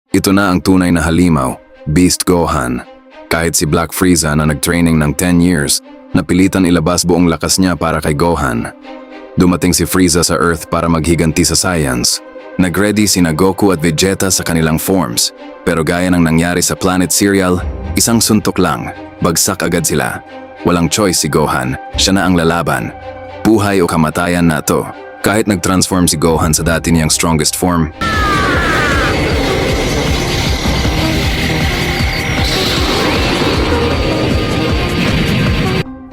Ito na ang tunay na halimaw, Beast Gohan. Kahit si Black Frieza na nag-training ng 10 years, napilitan ilabas buong lakas niya para kay Gohan. Dumating si Frieza sa Earth para maghiganti sa science. Nag-ready sina Goku at Vegeta sa kanilang forms. Pero gaya ng nangyari sa Planet Cereal, isang suntok lang, bagsak agad sila. Walang choice si Gohan, siya na ang lalaban. Buhay o kamatayan na to. Kahit nag-transform si Gohan sa dati niyang strongest form,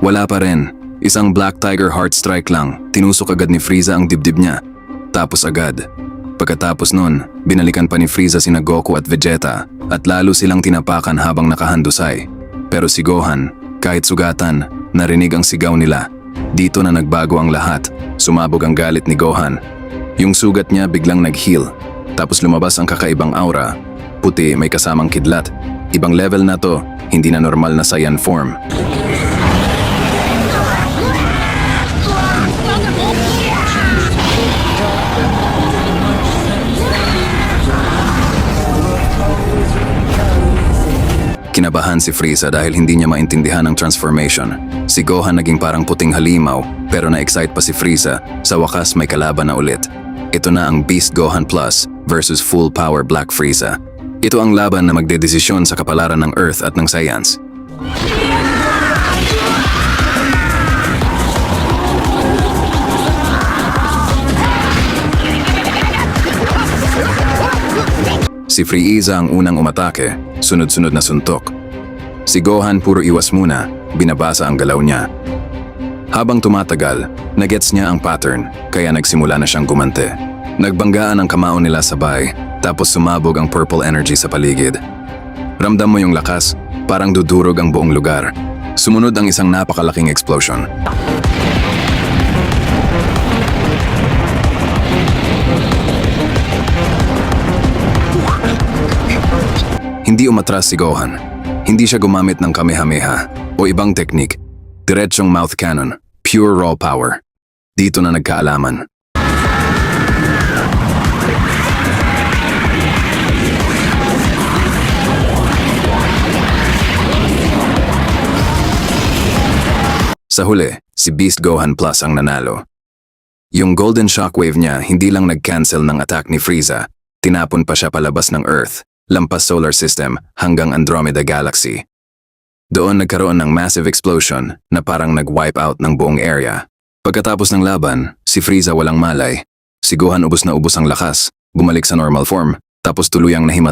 wala pa rin. Isang Black Tiger Heart Strike lang, tinusok agad ni Frieza ang dibdib niya. Tapos agad. Pagkatapos nun, binalikan pa ni Frieza sina Goku at Vegeta at lalo silang tinapakan habang nakahandusay. Pero si Gohan, kahit sugatan, narinig ang sigaw nila. Dito na nagbago ang lahat. Sumabog ang galit ni Gohan. Yung sugat niya biglang nag-heal. Tapos lumabas ang kakaibang aura. Puti, may kasamang kidlat. Ibang level na to, hindi na normal na Saiyan form. Kinabahan si Frieza dahil hindi niya maintindihan ang transformation. Si Gohan naging parang puting halimaw, pero na-excite pa si Frieza, sa wakas may kalaban na ulit. Ito na ang Beast Gohan Plus versus Full Power Black Frieza. Ito ang laban na magdedesisyon sa kapalaran ng Earth at ng science. Si Frieza ang unang umatake, sunod-sunod na suntok. Si Gohan puro iwas muna, binabasa ang galaw niya. Habang tumatagal, nagets niya ang pattern, kaya nagsimula na siyang gumante. Nagbanggaan ang kamao nila sabay, tapos sumabog ang purple energy sa paligid. Ramdam mo yung lakas, parang dudurog ang buong lugar. Sumunod ang isang napakalaking explosion. Hindi umatras si Gohan. Hindi siya gumamit ng Kamehameha o ibang teknik. Diretsong mouth cannon, pure raw power. Dito na nagkaalaman. Sa huli, si Beast Gohan Plus ang nanalo. Yung Golden Shockwave niya hindi lang nag-cancel ng attack ni Frieza, tinapon pa siya palabas ng Earth, lampas solar system hanggang Andromeda Galaxy. Doon nagkaroon ng massive explosion na parang nag-wipe out ng buong area. Pagkatapos ng laban, si Frieza walang malay. Si Gohan ubos na ubos ang lakas, bumalik sa normal form, tapos tuluyang nahimatay.